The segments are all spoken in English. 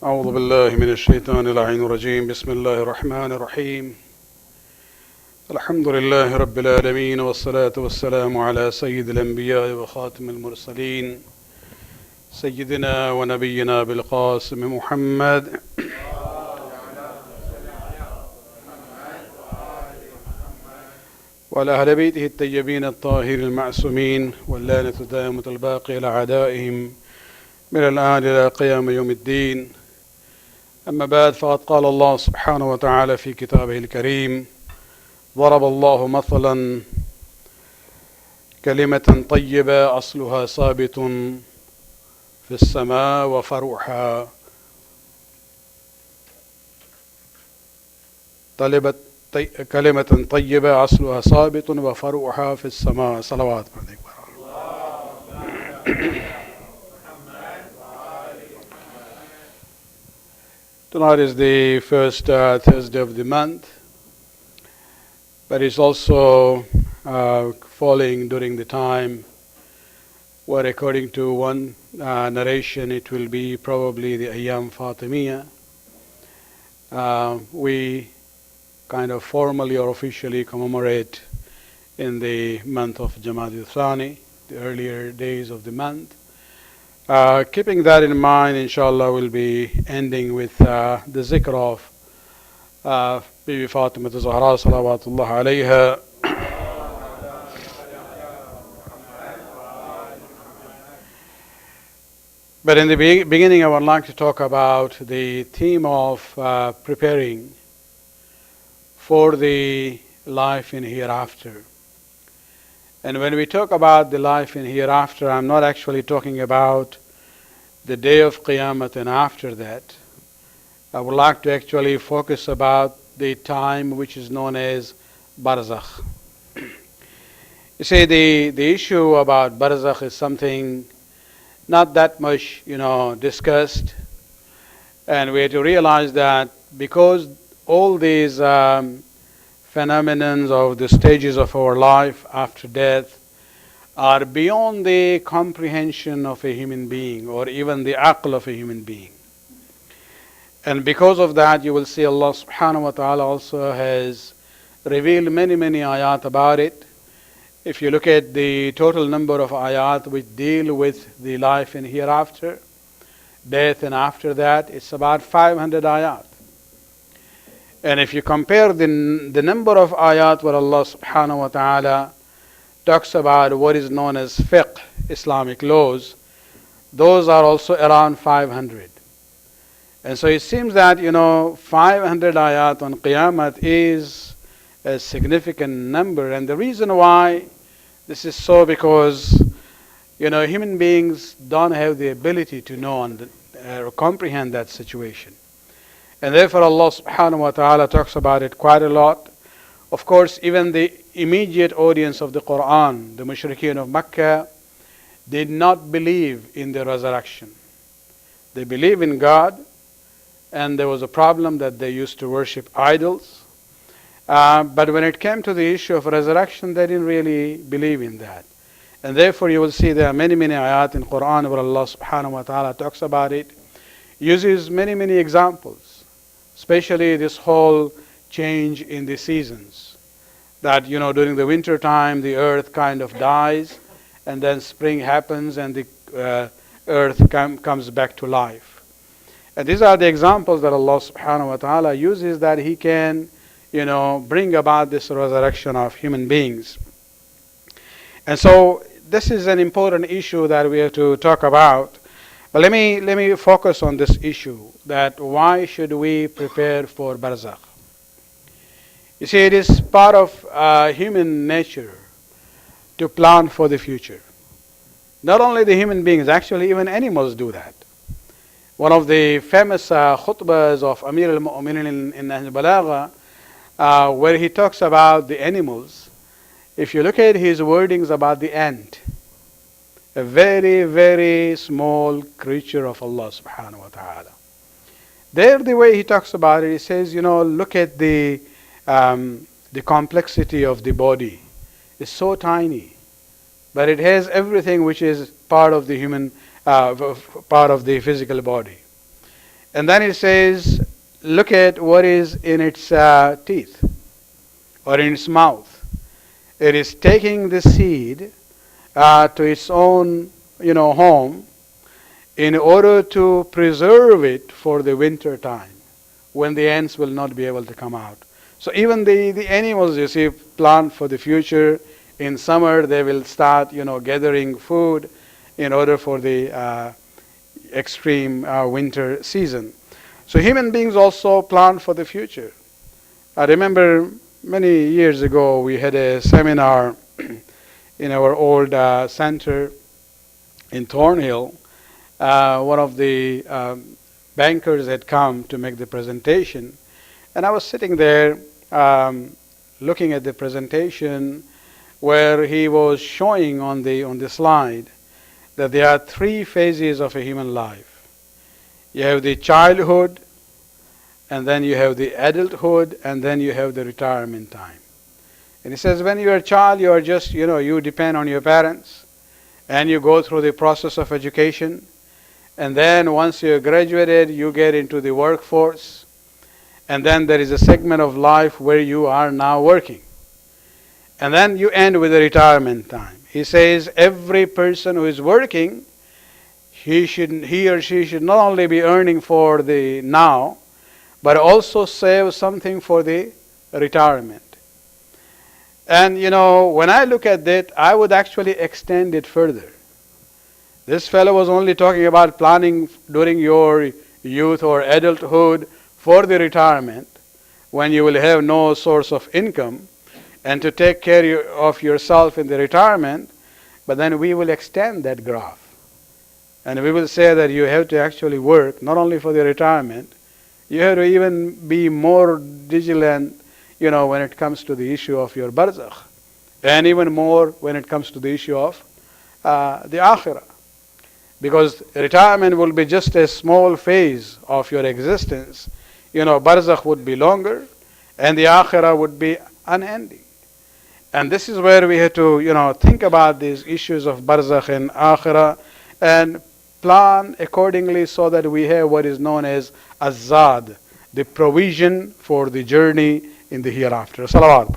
أعوذ بالله من الشيطان اللعين الرجيم بسم الله الرحمن الرحيم الحمد لله رب العالمين والصلاة والسلام على سيد الأنبياء وخاتم المرسلين سيدنا ونبينا بالقاسم محمد وعلى أهل بيته الطيبين الطاهرين المعصومين واللعنة الدائمة الباقية على أعدائهم من الآن إلى قيام يوم الدين. أما بعد، فقد قال الله سبحانه وتعالى في كتابه الكريم: ضرب الله مثلا كلمة طيبة أصلها ثابت في السماء وفرعها كلمة طيبة أصلها ثابت وفرعها في السماء. صلوات. Tonight is the first Thursday of the month, but it's also falling during the time where, according to one narration, it will be probably the Ayyam Fatimiyya. We kind of formally or officially commemorate in the month of Jumada al-Thani, the earlier days of the month. Keeping that in mind, inshallah, we'll be ending with the zikr of Bibi Fatima Zahra salawatullah alayha. But in the beginning, I would like to talk about the theme of preparing for the life in hereafter. And when we talk about the life in hereafter, I'm not actually talking about the day of Qiyamah and after that. I would like to actually focus about the time which is known as Barzakh. You see, the issue about Barzakh is something not that much, discussed. And we have to realize that because all these phenomena of the stages of our life after death are beyond the comprehension of a human being or even the aql of a human being. And because of that, you will see Allah subhanahu wa ta'ala also has revealed many ayat about it. If you look at the total number of ayat which deal with the life in hereafter, death and after that, it's about 500 ayat. And if you compare the number of ayat where Allah subhanahu wa ta'ala talks about what is known as fiqh, Islamic laws, those are also around 500. And so it seems that, 500 ayat on Qiyamah is a significant number. And the reason why this is so because, human beings don't have the ability to know and comprehend that situation. And therefore Allah subhanahu wa ta'ala talks about it quite a lot. Of course, even the immediate audience of the Quran, the mushrikeen of Mecca, did not believe in the resurrection. They believe in God, and there was a problem that they used to worship idols. But when it came to the issue of resurrection, they didn't really believe in that. And therefore you will see there are many ayat in Quran where Allah subhanahu wa ta'ala talks about it, uses many examples. Especially this whole change in the seasons. That, during the winter time, the earth kind of dies, and then spring happens, and the earth comes back to life. And these are the examples that Allah subhanahu wa ta'ala uses that He can, bring about this resurrection of human beings. And so, this is an important issue that we have to talk about. But let me focus on this issue, that why should we prepare for Barzakh? You see, it is part of human nature to plan for the future. Not only the human beings, actually even animals do that. One of the famous khutbahs of Amir al-Mu'minin in Nahj al-Balagha, where he talks about the animals, if you look at his wordings about the ant, a very small creature of Allah subhanahu wa ta'ala. There, the way he talks about it, he says, look at the complexity of the body. It's so tiny, but it has everything which is part of the human, part of the physical body. And then it says, look at what is in its teeth or in its mouth. It is taking the seed to its own, home in order to preserve it for the winter time when the ants will not be able to come out. So even the animals, you see, plant for the future. In summer, they will start, gathering food in order for the extreme winter season. So human beings also plan for the future. I remember many years ago we had a seminar in our old center in Thornhill. One of the bankers had come to make the presentation, and I was sitting there looking at the presentation where he was showing on the slide that there are three phases of a human life. You have the childhood, and then you have the adulthood, and then you have the retirement time. And he says when you're a child, you are just, you depend on your parents, and you go through the process of education. And then once you're graduated, you get into the workforce. And then there is a segment of life where you are now working. And then you end with the retirement time. He says every person who is working, he or she should not only be earning for the now, but also save something for the retirement. And when I look at that, I would actually extend it further. This fellow was only talking about planning during your youth or adulthood for the retirement, when you will have no source of income, and to take care of yourself in the retirement. But then we will extend that graph. And we will say that you have to actually work not only for the retirement, you have to even be more vigilant, when it comes to the issue of your barzakh, and even more when it comes to the issue of the akhirah. Because retirement will be just a small phase of your existence. Barzakh would be longer, and the akhirah would be unending. And this is where we have to, think about these issues of barzakh and akhirah, and plan accordingly so that we have what is known as azad, the provision for the journey in the hereafter. Salawat.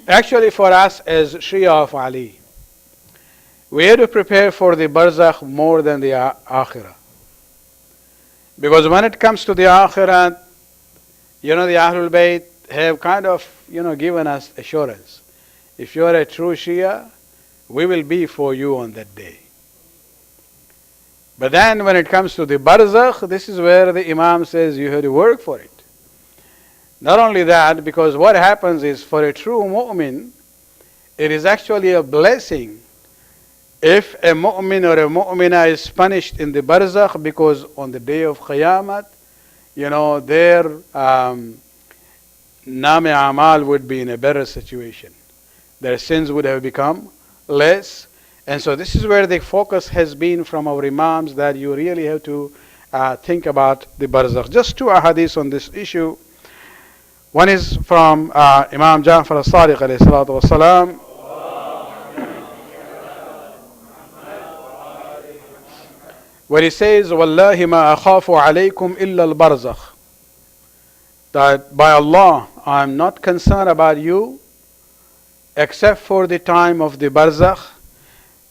Actually, for us as Shia of Ali, we have to prepare for the barzakh more than the akhirah. Because when it comes to the akhirah, the Ahlul Bayt have kind of, given us assurance. If you are a true Shia, we will be for you on that day. But then when it comes to the barzakh, this is where the Imam says you have to work for it. Not only that, because what happens is for a true mu'min, it is actually a blessing if a mu'min or a mu'mina is punished in the barzakh, because on the day of Qiyamah, their Name Amal would be in a better situation. Their sins would have become less. And so this is where the focus has been from our Imams, that you really have to think about the barzakh. Just two ahadith on this issue. One is from Imam Ja'far al-Sadiq alayhi salatu wasalam. Where he says, وَاللَّهِ مَا أَخَافُ عَلَيْكُمْ إِلَّا الْبَرْزَخِ, that by Allah, I am not concerned about you except for the time of the barzakh.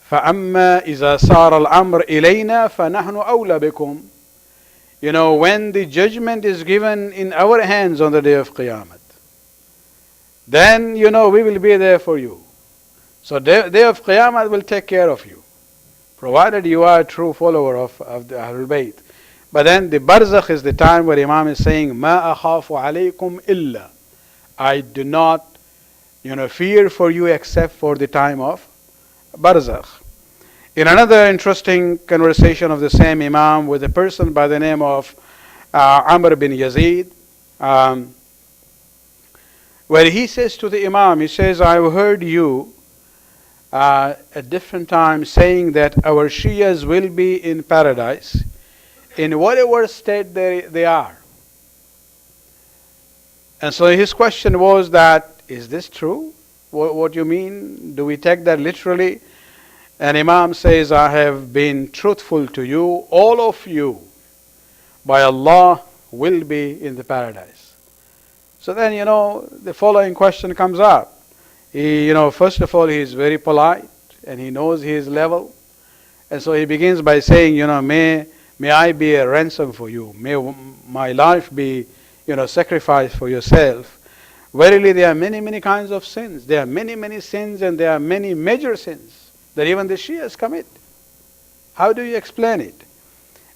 فَأَمَّا إِذَا صَارَ الْأَمْرِ إِلَيْنَا فَنَحْنُ أَوْلَى بِكُمْ. When the judgment is given in our hands on the day of Qiyamah, then, we will be there for you. So day of Qiyamah will take care of you, provided you are a true follower of the Ahlul Bayt. But then the barzakh is the time where Imam is saying, مَا أَخَافُ عَلَيْكُمْ إِلَّا, I do not, fear for you except for the time of barzakh. In another interesting conversation of the same Imam with a person by the name of Amr bin Yazid, where he says to the Imam, he says, I've heard you at different times saying that our Shias will be in paradise in whatever state they are. And so his question was that, is this true? What you mean? Do we take that literally? And Imam says, I have been truthful to you, all of you, by Allah will be in the paradise. So then, the following question comes up. He, first of all, he is very polite and he knows his level. And so he begins by saying, may I be a ransom for you. May my life be, sacrificed for yourself. Verily, there are many, many kinds of sins. There are many, many sins, and there are many major sins that even the Shias commit. How do you explain it?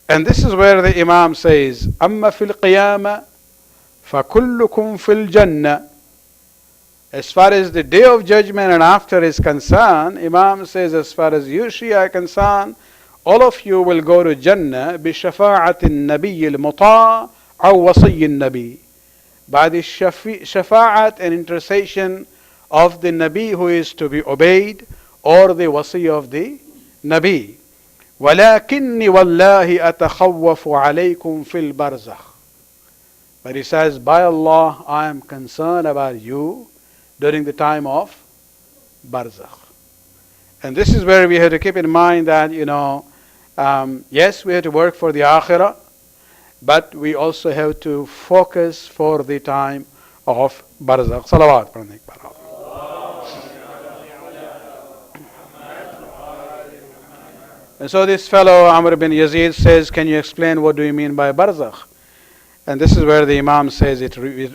And this is where the Imam says, أَمَّا فِي الْقِيَامَةِ فَكُلُّكُمْ فِي الْجَنَّةِ. As far as the day of judgment and after is concerned, Imam says, as far as you Shia are concerned, all of you will go to Jannah بِشَفَاعَةِ النَّبِيِّ الْمُطَاعِ أَوْ وَصِيِّ النَّبِيِّ, by the shafa'at and intercession of the Nabi who is to be obeyed, or the wasi of the Nabi. وَلَكِنِّي وَاللَّهِ أَتَخَوَّفُ عَلَيْكُمْ فِي الْبَرْزَخِ. But he says, by Allah, I am concerned about you during the time of barzakh. And this is where we have to keep in mind that, yes, we have to work for the akhirah, but we also have to focus for the time of barzakh. Salawat. And so this fellow Amr bin Yazid says, can you explain what do you mean by barzakh? And this is where the Imam says,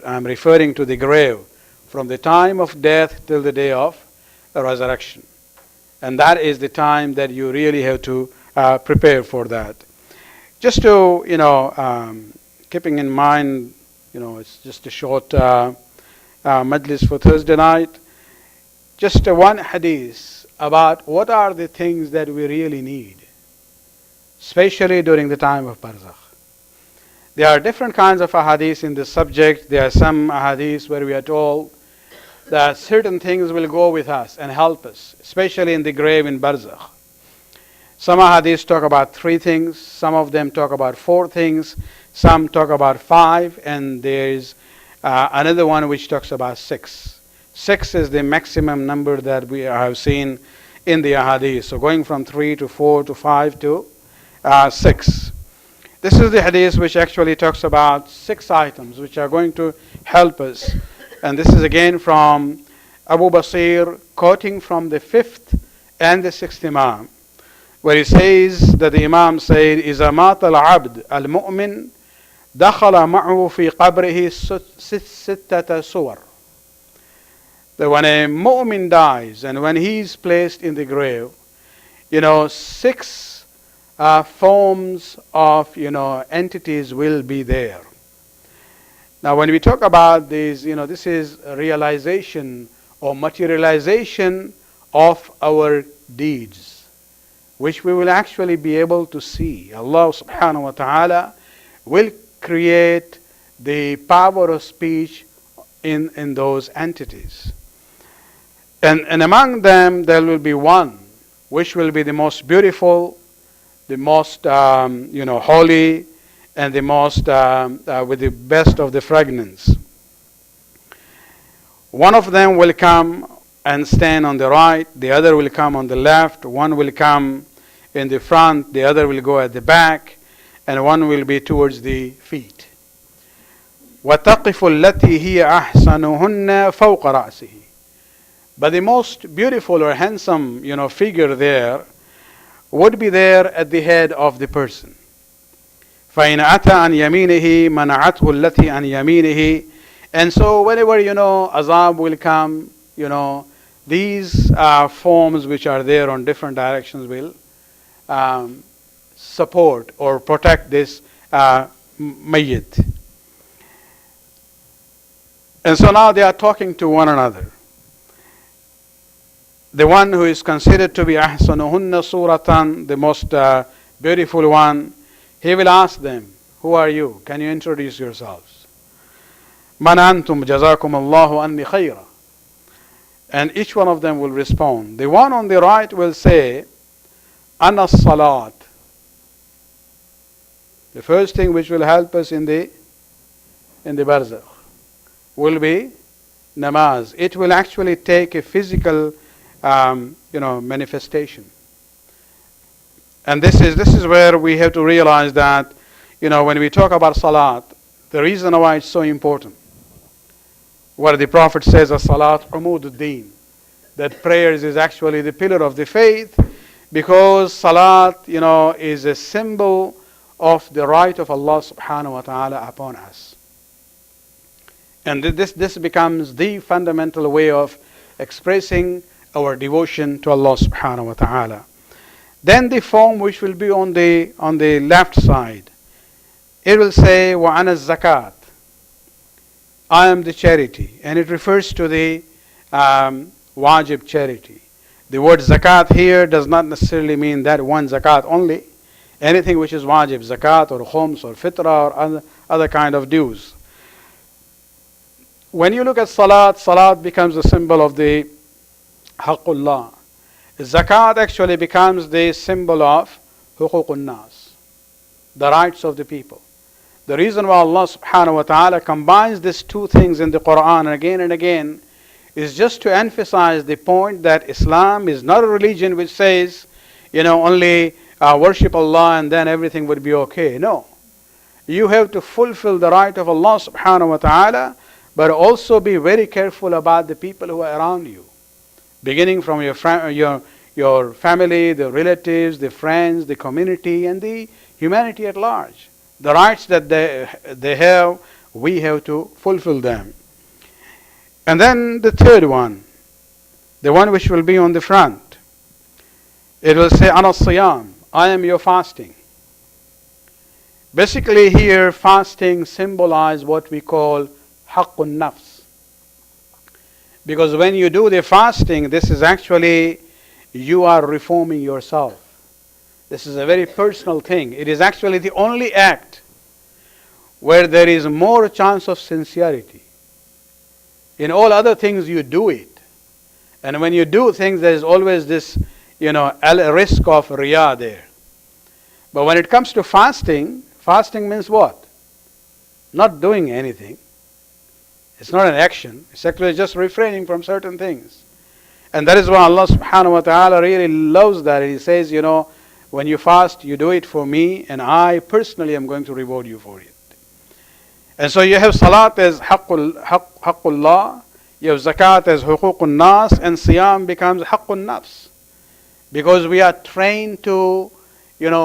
I'm referring to the grave from the time of death till the day of resurrection. And that is the time that you really have to prepare for that. Just to, keeping in mind, it's just a short majlis for Thursday night. Just one hadith about what are the things that we really need, especially during the time of barzakh. There are different kinds of ahadith in this subject. There are some ahadith where we are told that certain things will go with us and help us, especially in the grave in barzakh. Some ahadith talk about 3 things, some of them talk about 4 things, some talk about 5, and there is another one which talks about 6. 6 is the maximum number that we have seen in the ahadith. So going from 3 to 4 to 5 to 6. This is the hadith which actually talks about 6 items which are going to help us. And this is again from Abu Basir, quoting from the 5th and the 6th Imam, where he says that the Imam said, إِذَا مَاتَ الْعَبْدُ الْمُؤْمِنُ دَخَلَ مَعْهُ فِي قَبْرِهِ سِتَّةَ صُوَرٍ. That when a mu'min dies and when he is placed in the grave, 6 forms of, entities will be there. Now when we talk about these, this is a realization or materialization of our deeds, which we will actually be able to see. Allah subhanahu wa ta'ala will create the power of speech in those entities. And among them there will be one which will be the most beautiful, the most holy, and the most with the best of the fragrance. One of them will come and stand on the right, the other will come on the left, one will come in the front, the other will go at the back, and one will be towards the feet. وَتَقِفُ الَّتِي هِيَ أَحْسَنُهُنَّ فَوْقَ رَأْسِهِ. But the most beautiful or handsome, figure there would be there at the head of the person. فَإِنْ أَتَى عَنْ يَمِينِهِ مَنَعَتْهُ الَّتِي عَنْ يَمِينِهِ. And so whenever, azab will come, these forms which are there on different directions will support or protect this mayyit. And so now they are talking to one another. The one who is considered to be ahsanuhunna suratan, the most beautiful one, he will ask them, who are you? Can you introduce yourselves? Man antum jazakum Allahu anni khayra. And each one of them will respond. The one on the right will say, Ana salat. The first thing which will help us in the barzakh will be namaz. It will actually take a physical manifestation. And this is where we have to realize that, when we talk about salat, the reason why it's so important, where the Prophet says, as-salat umududdin, that prayers is actually the pillar of the faith, because salat, is a symbol of the right of Allah subhanahu wa ta'ala upon us. And this becomes the fundamental way of expressing our devotion to Allah subhanahu wa ta'ala. Then the form which will be on the left side, it will say wa ana zakat, I am the charity, and it refers to the wajib charity. The word zakat here does not necessarily mean that one zakat only. Anything which is wajib, zakat or khums or fitrah or other kind of dues. When you look at salat, salat becomes a symbol of the haqqullah. Zakat actually becomes the symbol of huququn nas, the rights of the people. The reason why Allah subhanahu wa ta'ala combines these two things in the Quran again and again is just to emphasize the point that Islam is not a religion which says, only worship Allah and then everything would be okay. No. You have to fulfill the right of Allah subhanahu wa ta'ala, but also be very careful about the people who are around you. Beginning from your family, the relatives, the friends, the community, and the humanity at large. The rights that they have, we have to fulfill them. And then the third one, the one which will be on the front, it will say, Ana siyam, I am your fasting. Basically here, fasting symbolizes what we call haqqun nafs. Because when you do the fasting, this is actually, you are reforming yourself. This is a very personal thing. It is actually the only act where there is more chance of sincerity. In all other things, you do it. And when you do things, there is always this, risk of riyah there. But when it comes to fasting, fasting means what? Not doing anything. It's not an action. It's actually just refraining from certain things. And that is why Allah subhanahu wa ta'ala really loves that. He says, when you fast, you do it for me, and I personally am going to reward you for it. And so you have salat as haqqullah, you have zakat as huququn nas, and siyam becomes haqqun nafs. Because we are trained to,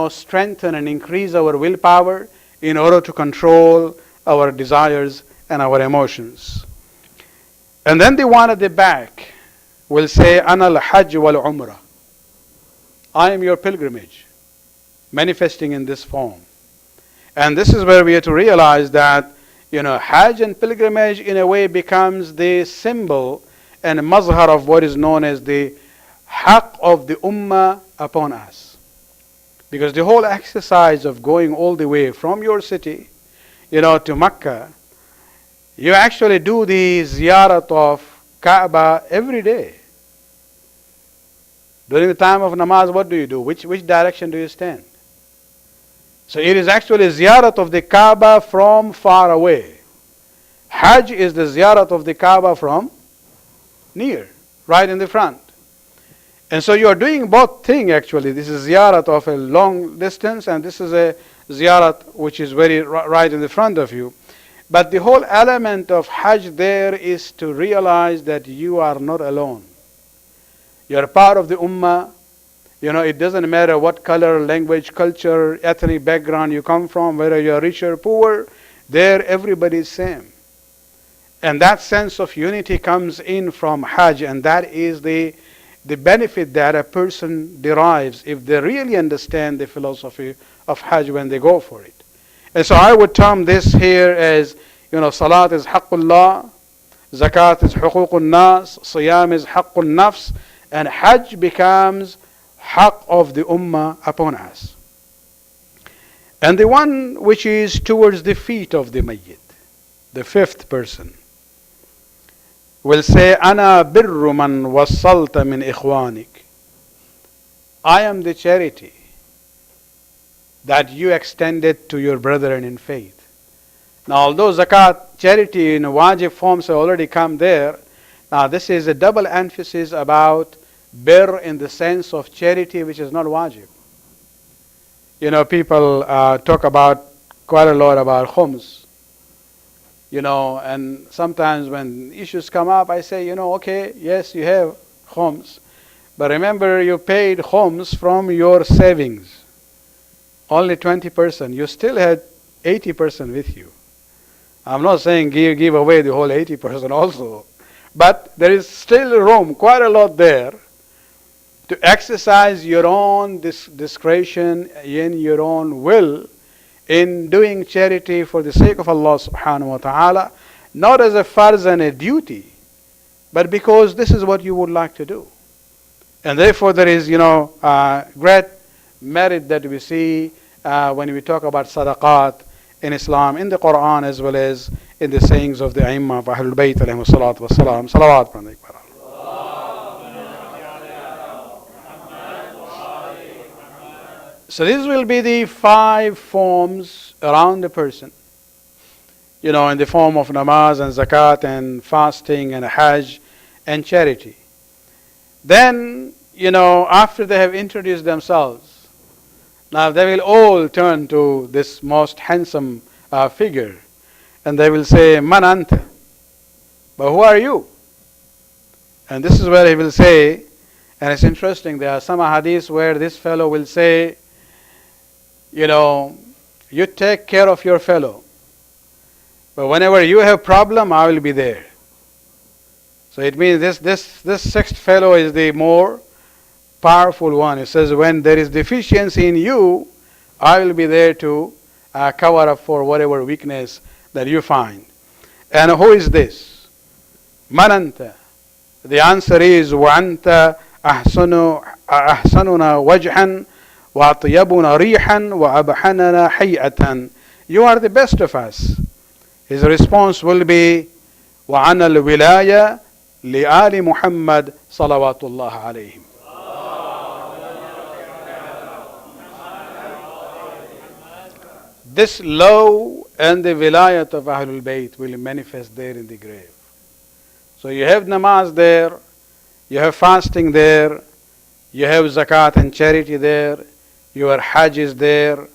strengthen and increase our willpower in order to control our desires and our emotions. And then the one at the back will say, Ana al-hajj wal-umrah. I am your pilgrimage, manifesting in this form. And this is where we have to realize that, Hajj and pilgrimage in a way becomes the symbol and mazhar of what is known as the haqq of the ummah upon us. Because the whole exercise of going all the way from your city, to Mecca, you actually do the ziyarat of Kaaba every day. During the time of namaz, what do you do? Which direction do you stand? So it is actually ziyarat of the Kaaba from far away. Hajj is the ziyarat of the Kaaba from near, right in the front. And so you are doing both things actually. This is ziyarat of a long distance, and this is a ziyarat which is very right in the front of you. But the whole element of Hajj there is to realize that you are not alone. You are part of the ummah. It doesn't matter what color, language, culture, ethnic background you come from, whether you are rich or poor, there everybody is same. And that sense of unity comes in from Hajj, and that is the benefit that a person derives if they really understand the philosophy of Hajj when they go for it. And so I would term this here as, salat is haqqullah, zakat is huququn nas, siyam is haqqun nafs, and Hajj becomes haqq of the ummah upon us. And the one which is towards the feet of the mayyit, the fifth person, will say, Ana birru man wasalta min ikhwanik. I am the charity that you extended to your brethren in faith. Now, although zakat, charity in wajib forms have already come there, now this is a double emphasis about birr in the sense of charity which is not wajib. People talk about quite a lot about khums. And sometimes when issues come up, I say, okay, yes, you have khums, but remember you paid khums from your savings, only 20%. You still had 80% with you. I'm not saying give away the whole 80% also, but there is still room, quite a lot there, to exercise your own discretion in your own will in doing charity for the sake of Allah subhanahu wa ta'ala, not as a farz and a duty, but because this is what you would like to do. And therefore there is, great merit that we see when we talk about sadaqat in Islam, in the Quran, as well as in the sayings of the Aimma of Ahlul Bayt alayhi salatu wa salam. Salawat. So this will be the 5 forms around the person, in the form of namaz and zakat and fasting and hajj and charity. Then, after they have introduced themselves, now they will all turn to this most handsome figure, and they will say, Man anta? But who are you? And this is where he will say, and it's interesting, there are some hadiths where this fellow will say, you take care of your fellow, but whenever you have problem, I will be there. So it means this 6th fellow is the more powerful one. It says, when there is deficiency in you, I will be there to cover up for whatever weakness that you find. And who is this? Man anta? The answer is, wa anta ahsanuna wajhan wa atyabuna rihan wa abhanana hay'atan. You are the best of us. His response will be, wa ana al-wilaya li ali Muhammad salawatullah alayhim. This love and the wilayat of Ahlul Bayt will manifest there in the grave. So you have namaz there, you have fasting there, you have zakat and charity there, your hajj is there,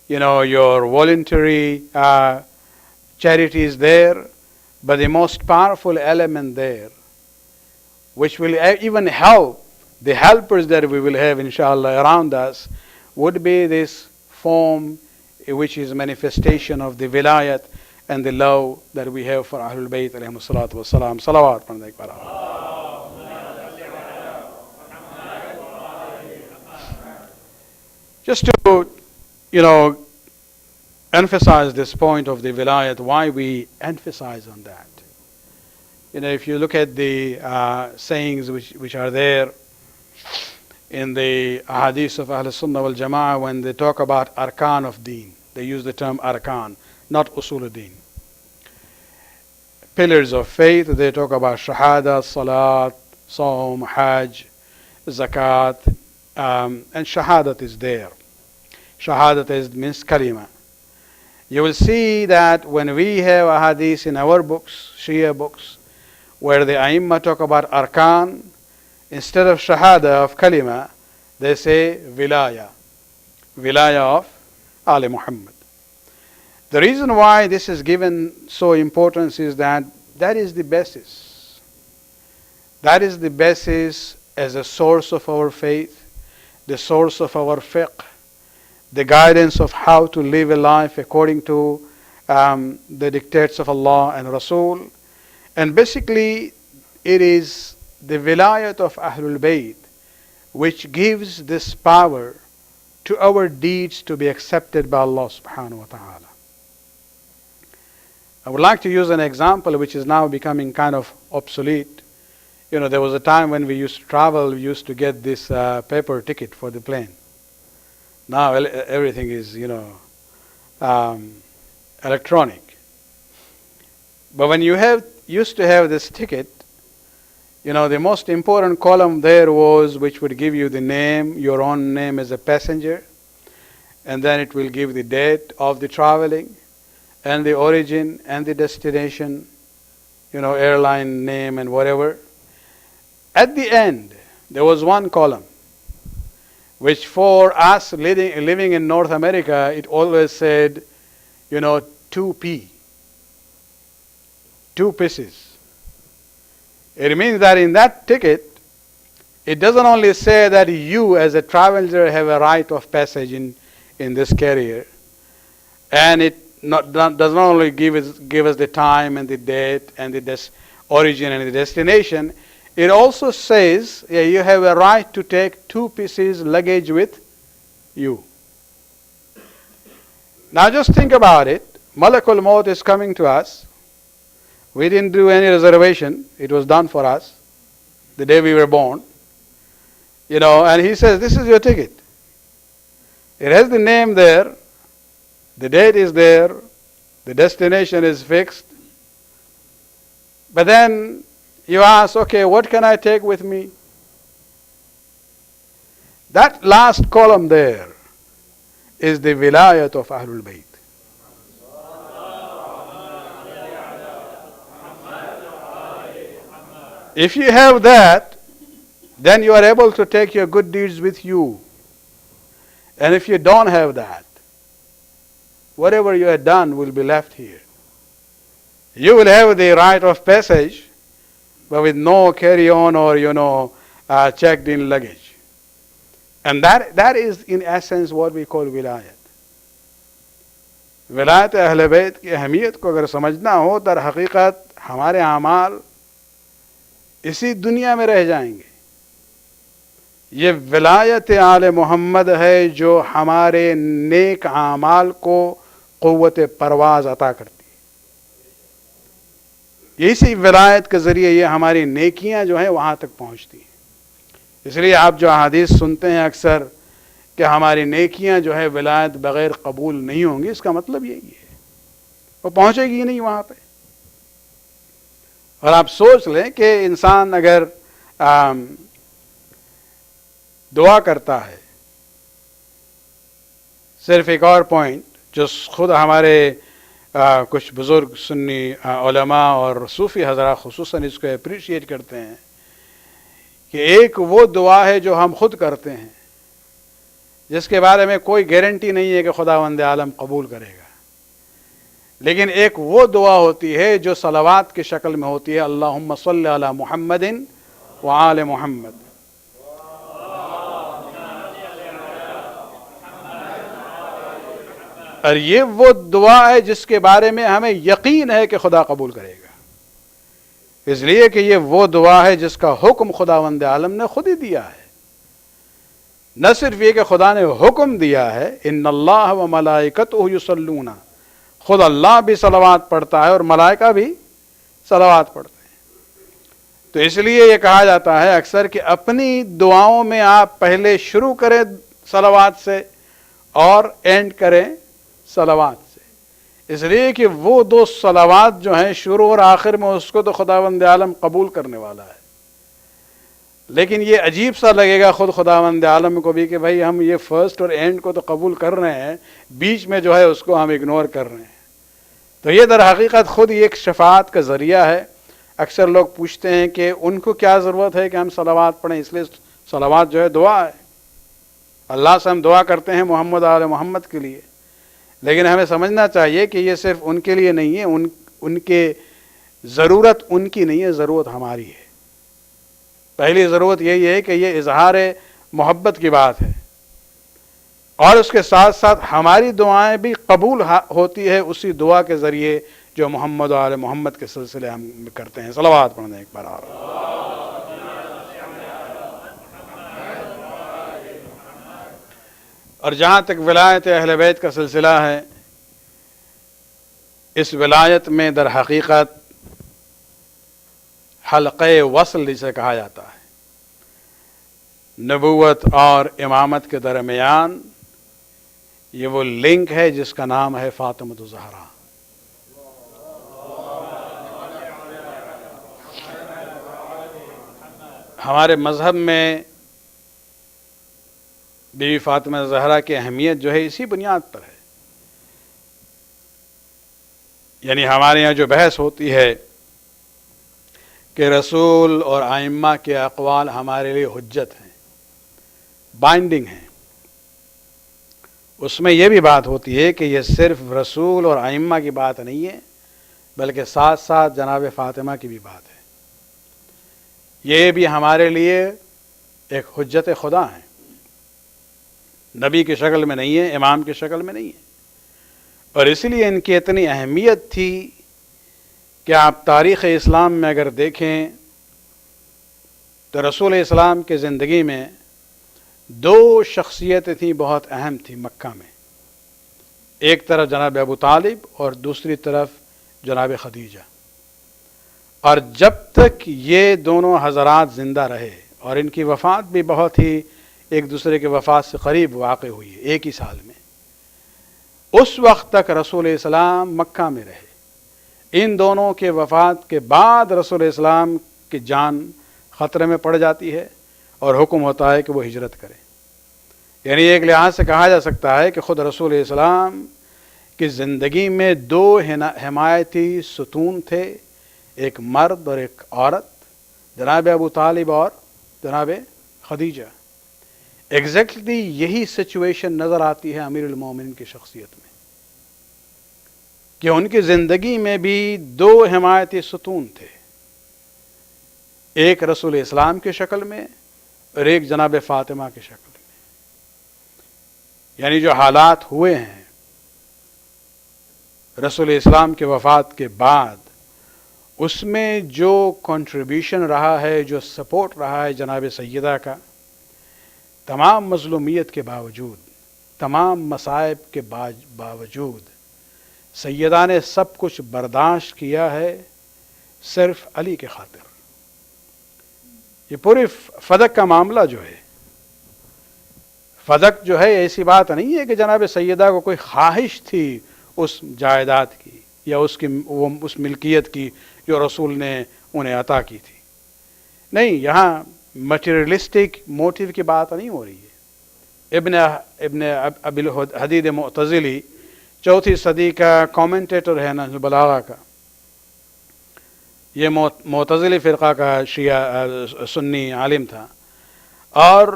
your voluntary charity is there, but the most powerful element there, which will even help the helpers that we will have inshallah around us, would be this form which is manifestation of the wilayat and the love that we have for Ahlul Bayt alayhi salatu wa salam. Salawat. Just to, emphasize this point of the wilayat, why we emphasize on that. If you look at the sayings which are there in the hadith of Ahlul Sunnah wal Jama'ah, when they talk about arkan of deen, they use the term arkan, not usul deen. Pillars of faith, they talk about shahada, salat, saum, hajj, zakat, and shahadat is there. Shahadat means kalima. You will see that when we have a hadith in our books, Shia books, where the Aimma talk about arkan, instead of shahada of kalima, they say wilaya. Wilaya of Ali Muhammad. The reason why this is given so importance is that is the basis. That is the basis as a source of our faith, the source of our fiqh, the guidance of how to live a life according to the dictates of Allah and Rasul. And basically, it is the wilayat of Ahlul Bayt which gives this power to our deeds to be accepted by Allah subhanahu wa ta'ala. I would like to use an example which is now becoming kind of obsolete. There was a time when we used to travel, we used to get this paper ticket for the plane. Now everything is, electronic. But when you used to have this ticket, the most important column there was which would give you the name, your own name as a passenger, and then it will give the date of the traveling, and the origin and the destination, airline name and whatever. At the end, there was one column which for us living in North America, it always said, 2p, 2 pieces. It means that in that ticket, it doesn't only say that you as a traveler have a right of passage in this carrier, and it does not only give us the time and the date and the origin and the destination. It also says you have a right to take 2 pieces luggage with you. Now just think about it. Malakul Maut is coming to us. We didn't do any reservation. It was done for us the day we were born. And he says, this is your ticket. It has the name there. The date is there. The destination is fixed. But then you ask, okay, what can I take with me? That last column there is the wilayat of Ahlul Bayt. If you have that, then you are able to take your good deeds with you. And if you don't have that, whatever you have done will be left here. You will have the right of passage, but with no carry-on or, checked in luggage. And that is in essence what we call wilayat. ولایت اہل بیت کی اہمیت کو اگر سمجھنا ہو در حقیقت ہمارے اعمال اسی دنیا میں رہ جائیں گے. یہ ولایت آل محمد ہے جو ہمارے نیک اعمال کو قوت پرواز عطا کرتی ہے. اسی ولایت کے ذریعے یہ ہماری نیکیاں جو ہیں وہاں تک پہنچتی ہیں. اس لیے آپ جو احادیث سنتے ہیں اکثر کہ ہماری نیکیاں جو ہے ولایت بغیر قبول نہیں ہوں گی، اس کا مطلب یہی ہے وہ پہنچے گی نہیں وہاں پہ. اور آپ سوچ لیں کہ انسان اگر دعا کرتا ہے، صرف ایک اور پوائنٹ جو خود ہمارے کچھ بزرگ سنی علماء اور صوفی حضرات خصوصاً اس کو اپریشیٹ کرتے ہیں کہ ایک وہ دعا ہے جو ہم خود کرتے ہیں جس کے بارے میں کوئی گارنٹی نہیں ہے کہ خداوند عالم قبول کرے گا، لیکن ایک وہ دعا ہوتی ہے جو صلوات کی شکل میں ہوتی ہے، اللہم صلی علی محمد وآل محمد. اور یہ وہ دعا ہے جس کے بارے میں ہمیں یقین ہے کہ خدا قبول کرے گا، اس لیے کہ یہ وہ دعا ہے جس کا حکم خداوند عالم نے خود ہی دیا ہے. نہ صرف یہ کہ خدا نے حکم دیا ہے، ان اللہ و ملائکتہ یصلون، خود اللہ بھی صلوات پڑھتا ہے اور ملائکہ بھی صلوات پڑھتے ہیں. تو اس لیے یہ کہا جاتا ہے اکثر کہ اپنی دعاؤں میں آپ پہلے شروع کریں صلوات سے اور اینڈ کریں صلوات سے، اس لیے کہ وہ دو صلوات جو ہیں شروع اور آخر میں اس کو تو خداوند عالم قبول کرنے والا ہے. لیکن یہ عجیب سا لگے گا خود خداوند عالم کو بھی کہ بھائی ہم یہ فرسٹ اور اینڈ کو تو قبول کر رہے ہیں، بیچ میں جو ہے اس کو ہم اگنور کر رہے ہیں. تو یہ در حقیقت خود ایک شفاعت کا ذریعہ ہے. اکثر لوگ پوچھتے ہیں کہ ان کو کیا ضرورت ہے کہ ہم صلوات پڑھیں، اس لیے صلوات جو ہے دعا ہے، اللہ سے ہم دعا کرتے ہیں محمد آل محمد کے لیے. لیکن ہمیں سمجھنا چاہیے کہ یہ صرف ان کے لیے نہیں ہے، ان کے ضرورت ان کی نہیں ہے، ضرورت ہماری ہے. پہلی ضرورت یہی ہے کہ یہ اظہار محبت کی بات ہے، اور اس کے ساتھ ساتھ ہماری دعائیں بھی قبول ہوتی ہے اسی دعا کے ذریعے جو محمد آل محمد کے سلسلے ہم کرتے ہیں. صلوات پڑھنے ایک بار اور. اور جہاں تک ولایت اہل بیت کا سلسلہ ہے، اس ولایت میں در حقیقت حلقہ وصل جسے کہا جاتا ہے، نبوت اور امامت کے درمیان یہ وہ لنک ہے جس کا نام ہے فاطمۃ الزہرا. ہمارے مذہب میں بی بی فاطمہ زہرا کی اہمیت جو ہے اسی بنیاد پر ہے. یعنی ہمارے یہاں جو بحث ہوتی ہے کہ رسول اور ائمہ کے اقوال ہمارے لیے حجت ہیں، بائنڈنگ ہیں، اس میں یہ بھی بات ہوتی ہے کہ یہ صرف رسول اور ائمہ کی بات نہیں ہے، بلکہ ساتھ ساتھ جناب فاطمہ کی بھی بات ہے. یہ بھی ہمارے لیے ایک حجت خدا ہے، نبی کی شکل میں نہیں ہے، امام کی شکل میں نہیں ہے. اور اسی لیے ان کی اتنی اہمیت تھی کہ آپ تاریخ اسلام میں اگر دیکھیں تو رسول اسلام کی زندگی میں دو شخصیتیں تھیں، بہت اہم تھیں مکہ میں. ایک طرف جناب ابو طالب اور دوسری طرف جناب خدیجہ. اور جب تک یہ دونوں حضرات زندہ رہے، اور ان کی وفات بھی بہت ہی ایک دوسرے کے وفات سے قریب واقع ہوئی ہے، ایک ہی سال میں، اس وقت تک رسول اسلام مکہ میں رہے. ان دونوں کے وفات کے بعد رسول اسلام کی جان خطرے میں پڑ جاتی ہے اور حکم ہوتا ہے کہ وہ ہجرت کرے. یعنی ایک لحاظ سے کہا جا سکتا ہے کہ خود رسول اسلام کی زندگی میں دو حمایتی ستون تھے، ایک مرد اور ایک عورت، جناب ابو طالب اور جناب خدیجہ. ایگزیکٹلی یہی سچویشن نظر آتی ہے امیر المومنین کی شخصیت میں، کہ ان کی زندگی میں بھی دو حمایتی ستون تھے، ایک رسول اسلام کی شکل میں اور ایک جناب فاطمہ کی شکل میں. یعنی جو حالات ہوئے ہیں رسول اسلام کے وفات کے بعد، اس میں جو کنٹریبیوشن رہا ہے، جو سپورٹ رہا ہے جناب سیدہ کا، تمام مظلومیت کے باوجود، تمام مصائب کے باوجود سیدہ نے سب کچھ برداشت کیا ہے صرف علی کے خاطر. یہ پوری فدق کا معاملہ جو ہے، فدق جو ہے ایسی بات نہیں ہے کہ جناب سیدہ کو کوئی خواہش تھی اس جائیداد کی یا اس ملکیت کی جو رسول نے انہیں عطا کی تھی. نہیں، یہاں مٹیریلسٹک موٹیو کی بات نہیں ہو رہی ہے. ابن ابی الحدید معتزلی، چوتھی صدی کا کامنٹیٹر ہے نہج البلاغہ کا، یہ معتزلی فرقہ کا شیعہ سنی عالم تھا، اور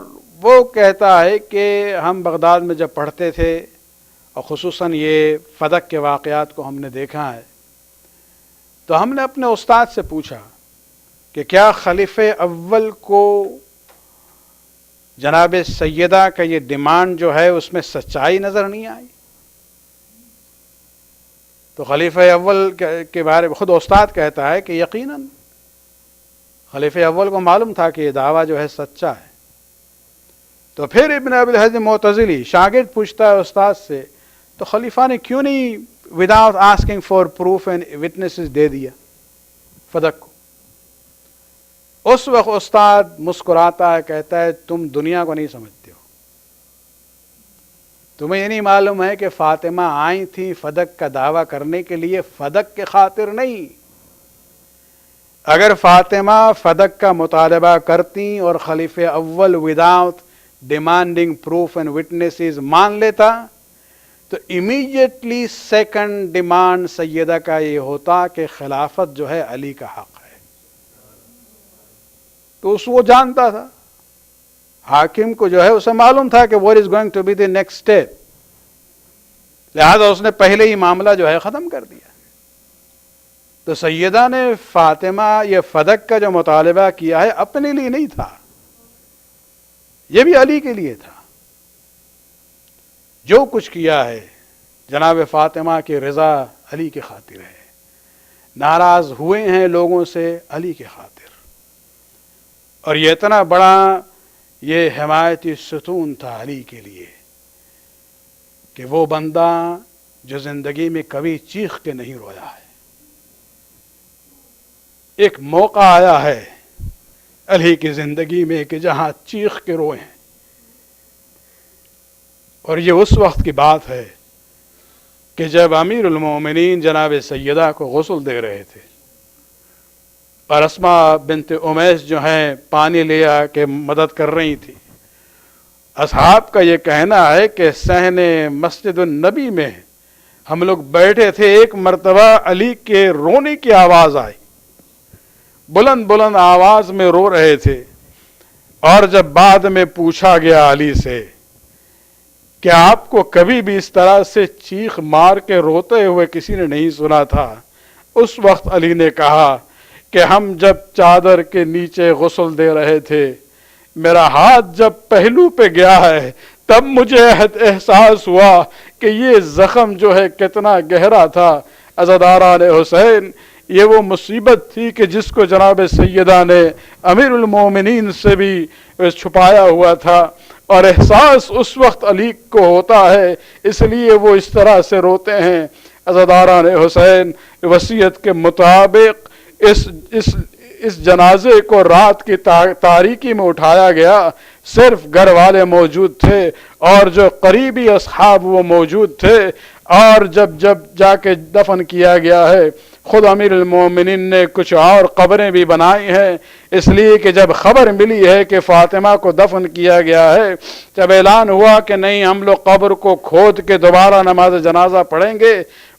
وہ کہتا ہے کہ ہم بغداد میں جب پڑھتے تھے اور خصوصاً یہ فدق کے واقعات کو ہم نے دیکھا ہے، تو ہم نے اپنے استاد سے پوچھا کہ کیا خلیفہ اول کو جناب سیدہ کا یہ ڈیمانڈ جو ہے اس میں سچائی نظر نہیں آئی؟ تو خلیفہ اول کے بارے میں خود استاد کہتا ہے کہ یقیناً خلیفہ اول کو معلوم تھا کہ یہ دعویٰ جو ہے سچا ہے. تو پھر ابن ابی الحدید معتزلی شاگرد پوچھتا ہے استاد سے، تو خلیفہ نے کیوں نہیں without asking for proof and witnesses دے دیا فدق کو؟ اس وقت استاد مسکراتا ہے، کہتا ہے تم دنیا کو نہیں سمجھتے ہو، تمہیں یہ نہیں معلوم ہے کہ فاطمہ آئی تھی فدق کا دعویٰ کرنے کے لیے، فدق کے خاطر نہیں. اگر فاطمہ فدق کا مطالبہ کرتی اور خلیفہ اول without demanding proof and witnesses مان لیتا تو امیڈیٹلی سیکنڈ ڈیمانڈ سیدہ کا یہ ہوتا کہ خلافت جو ہے علی کا حق ہے. تو وہ جانتا تھا، حاکم کو جو ہے اسے معلوم تھا کہ what is going to be the next step، لہذا اس نے پہلے ہی معاملہ جو ہے ختم کر دیا. تو سیدہ نے فاطمہ یہ فدق کا جو مطالبہ کیا ہے اپنے لیے نہیں تھا، یہ بھی علی کے لیے تھا. جو کچھ کیا ہے جناب فاطمہ کی رضا علی کی خاطر ہے، ناراض ہوئے ہیں لوگوں سے علی کی خاطر. اور یہ اتنا بڑا یہ حمایتی ستون تھا علی کے لیے کہ وہ بندہ جو زندگی میں کبھی چیخ کے نہیں رویا ہے، ایک موقع آیا ہے علی کی زندگی میں کہ جہاں چیخ کے روئے ہیں. اور یہ اس وقت کی بات ہے کہ جب امیر المومنین جناب سیدہ کو غسل دے رہے تھے اور اسماء بنت امیس جو ہیں پانی لیا کے مدد کر رہی تھی. اصحاب کا یہ کہنا ہے کہ صحن مسجد النبی میں ہم لوگ بیٹھے تھے، ایک مرتبہ علی کے رونے کی آواز آئی، بلند بلند آواز میں رو رہے تھے. اور جب بعد میں پوچھا گیا علی سے کہ آپ کو کبھی بھی اس طرح سے چیخ مار کے روتے ہوئے کسی نے نہیں سنا تھا۔ اس وقت علی نے کہا کہ ہم جب چادر کے نیچے غسل دے رہے تھے، میرا ہاتھ جب پہلو پہ گیا ہے تب مجھے احساس ہوا کہ یہ زخم جو ہے کتنا گہرا تھا۔ عزاداران حسین، یہ وہ مصیبت تھی کہ جس کو جناب سیدہ نے امیر المومنین سے بھی چھپایا ہوا تھا، اور احساس اس وقت علی کو ہوتا ہے، اس لیے وہ اس طرح سے روتے ہیں۔ عزاداران حسین، وصیت کے مطابق اس جنازے کو رات کی تاریکی میں اٹھایا گیا۔ صرف گھر والے موجود تھے اور جو قریبی اصحاب وہ موجود تھے، اور جب جا کے دفن کیا گیا ہے، خود امیر المومنین نے کچھ اور قبریں بھی بنائی ہیں، اس لیے کہ جب خبر ملی ہے کہ فاطمہ کو دفن کیا گیا ہے، جب اعلان ہوا کہ نہیں ہم لوگ قبر کو کھود کے دوبارہ نماز جنازہ پڑھیں گے،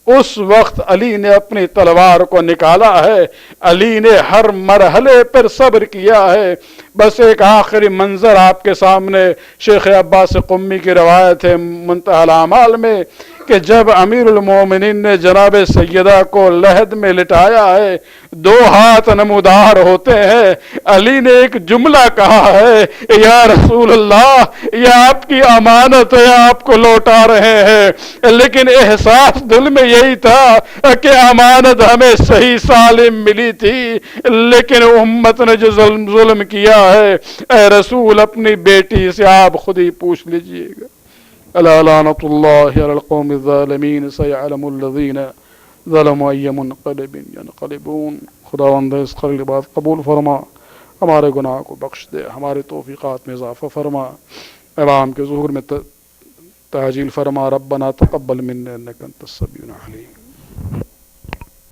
اس وقت علی نے اپنی تلوار کو نکالا ہے۔ علی نے ہر مرحلے پر صبر کیا ہے۔ بس ایک آخری منظر آپ کے سامنے شیخ عباس قمی کی روایت ہے منتہی الاعمال میں، کہ جب امیر المومنین نے جناب سیدہ کو لحد میں لٹایا ہے، دو ہاتھ نمودار ہوتے ہیں، علی نے ایک جملہ کہا ہے، یا رسول اللہ، یہ آپ کی امانت ہے، آپ کو لوٹا رہے ہیں، لیکن احساس دل میں یہی تھا کہ امانت ہمیں صحیح سالم ملی تھی، لیکن امت نے جو ظلم کیا ہے، اے رسول اپنی بیٹی سے آپ خود ہی پوچھ لیجئے گا۔ الا لعنت اللہ علی القوم الظالمین سیعلم الذین ظلموا ای منقلب ینقلبون۔ خداوند اس خلیل بات قبول فرما، ہمارے گناہ کو بخش دے، ہمارے توفیقات میں اضافہ فرما، عوام کے ظہور میں تعجیل فرما۔ ربنا تقبل منا انک انت السمیع العلیم۔